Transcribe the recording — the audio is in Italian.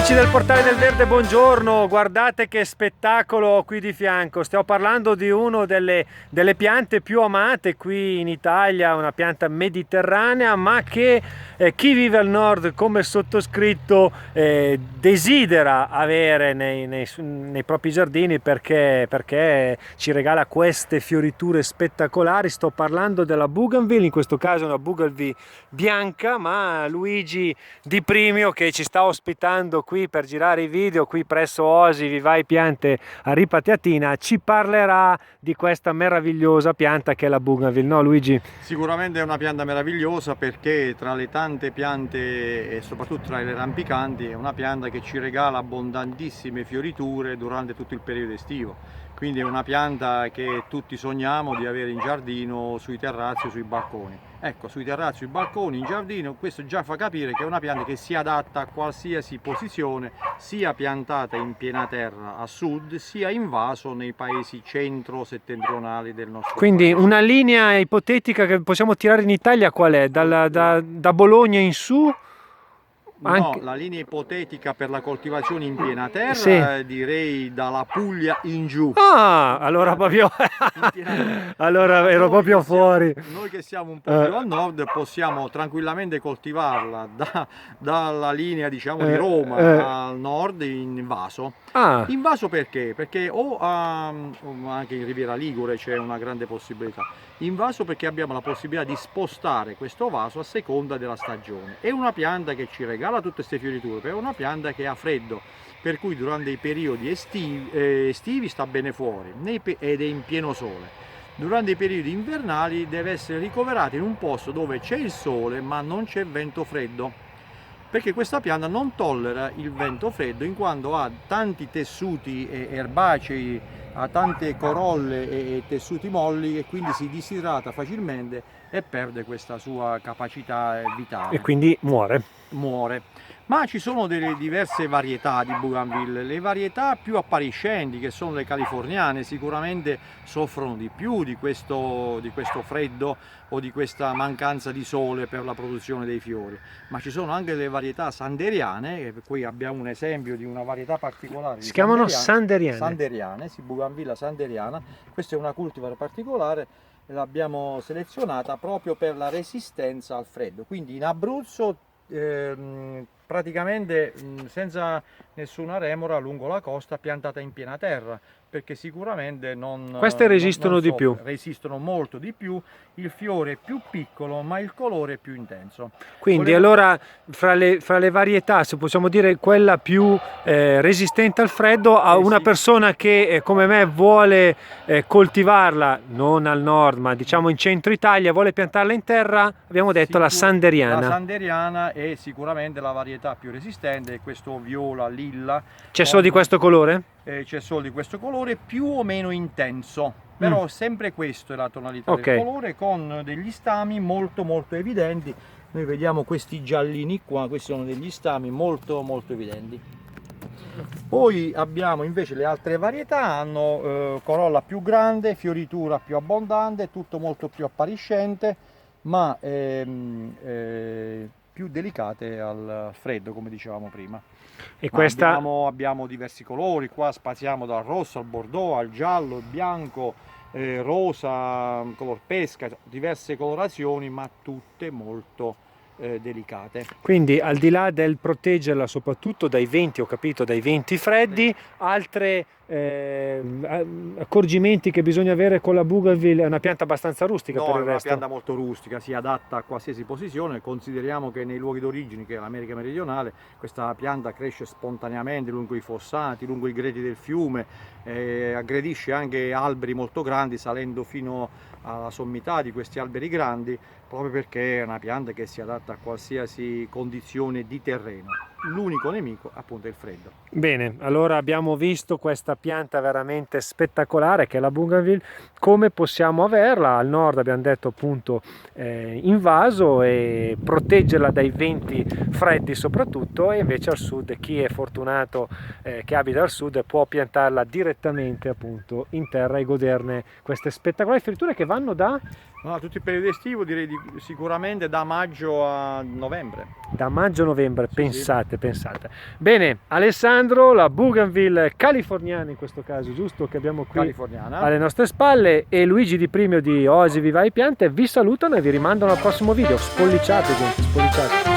Amici del Portale del Verde, buongiorno, guardate che spettacolo qui di fianco. Stiamo parlando di una delle piante più amate qui in Italia, una pianta mediterranea, ma che chi vive al nord come sottoscritto desidera avere nei propri giardini perché ci regala queste fioriture spettacolari. Sto parlando della Bougainville, in questo caso una Bougainville bianca, ma Luigi Di Primio, che ci sta ospitando qui per girare i video qui presso Oasi Vivai Piante a Ripa Teatina, ci parlerà di questa meravigliosa pianta che è la Bougainville, no Luigi? Sicuramente è una pianta meravigliosa perché tra le tante piante e soprattutto tra le rampicanti è una pianta che ci regala abbondantissime fioriture durante tutto il periodo estivo. Quindi è una pianta che tutti sogniamo di avere in giardino, sui terrazzi o sui balconi. Ecco, sui terrazzi, sui balconi, in giardino, questo già fa capire che è una pianta che si adatta a qualsiasi posizione, sia piantata in piena terra a sud, sia in vaso nei paesi centro-settentrionali del nostro Quindi paese. una linea ipotetica che possiamo tirare in Italia qual è? Da Bologna in su? No, la linea ipotetica per la coltivazione in piena terra, Sì. direi dalla Puglia in giù. Ah, allora proprio allora ero proprio fuori. Noi che siamo un po' più a nord possiamo tranquillamente coltivarla dalla linea, diciamo, di Roma al nord in vaso. Ah. In vaso perché? Perché anche in Riviera Ligure c'è una grande possibilità. In vaso perché abbiamo la possibilità di spostare questo vaso a seconda della stagione. È una pianta che ci regala tutte queste fioriture, è una pianta che ha freddo, per cui durante i periodi estivi sta bene fuori ed è in pieno sole. Durante i periodi invernali deve essere ricoverata in un posto dove c'è il sole ma non c'è vento freddo, perché questa pianta non tollera il vento freddo in quanto ha tanti tessuti erbacei, ha tante corolle e tessuti molli e quindi si disidrata facilmente e perde questa sua capacità vitale. E quindi Muore. Ma ci sono delle diverse varietà di Bougainville. Le varietà più appariscenti, che sono le californiane, sicuramente soffrono di più di questo freddo o di questa mancanza di sole per la produzione dei fiori. Ma ci sono anche le varietà sanderiane, e qui abbiamo un esempio di una varietà particolare. Si chiamano sanderiane? Sanderiane, sì, Bougainville sanderiana. Questa è una cultivar particolare. L'abbiamo selezionata proprio per la resistenza al freddo. Quindi in Abruzzo praticamente senza nessuna remora lungo la costa, piantata in piena terra, perché sicuramente queste resistono di più. Resistono molto di più, il fiore è più piccolo ma il colore è più intenso. Quindi allora fra le varietà, se possiamo dire quella più resistente al freddo, a una persona che come me vuole coltivarla non al nord ma diciamo in centro Italia, vuole piantarla in terra, abbiamo detto la sanderiana. La sanderiana è sicuramente la varietà più resistente, questo viola lilla. C'è solo di questo colore? C'è solo di questo colore, più o meno intenso, però sempre questo è la tonalità del colore, con degli stami molto molto evidenti. Noi vediamo questi giallini qua, questi sono degli stami molto molto evidenti. Poi abbiamo invece le altre varietà, hanno corolla più grande, fioritura più abbondante, tutto molto più appariscente, ma più delicate al freddo, come dicevamo prima. E questa... abbiamo diversi colori, qua spaziamo dal rosso al bordeaux, al giallo, il bianco, rosa, color pesca, diverse colorazioni, ma tutte molto delicate. Quindi al di là del proteggerla soprattutto dai venti, ho capito, dai venti freddi, altre accorgimenti che bisogna avere con la Bougainville? È una pianta abbastanza rustica, no, per il resto. È una pianta molto rustica, si adatta a qualsiasi posizione. Consideriamo che nei luoghi d'origine, che è l'America meridionale, questa pianta cresce spontaneamente lungo i fossati, lungo i greti del fiume, aggredisce anche alberi molto grandi salendo fino alla sommità di questi alberi grandi, proprio perché è una pianta che si adatta a qualsiasi condizione di terreno. L'unico nemico appunto è il freddo. Bene, allora abbiamo visto questa pianta veramente spettacolare che è la Bougainville. Come possiamo averla? Al nord abbiamo detto appunto in vaso e proteggerla dai venti freddi soprattutto, e invece al sud chi è fortunato che abita al sud può piantarla direttamente appunto in terra e goderne queste spettacolari fioriture che vanno da No, tutto il periodo estivo direi sicuramente da maggio a novembre. Da maggio a novembre, Sì, pensate, pensate. Bene, Alessandro, la Bougainville californiana in questo caso, giusto, che abbiamo qui Californiana. alle nostre spalle, e Luigi Di Primio di Oasi Vivae Piante vi salutano e vi rimandano al prossimo video. Spolliciate gente, spolliciate.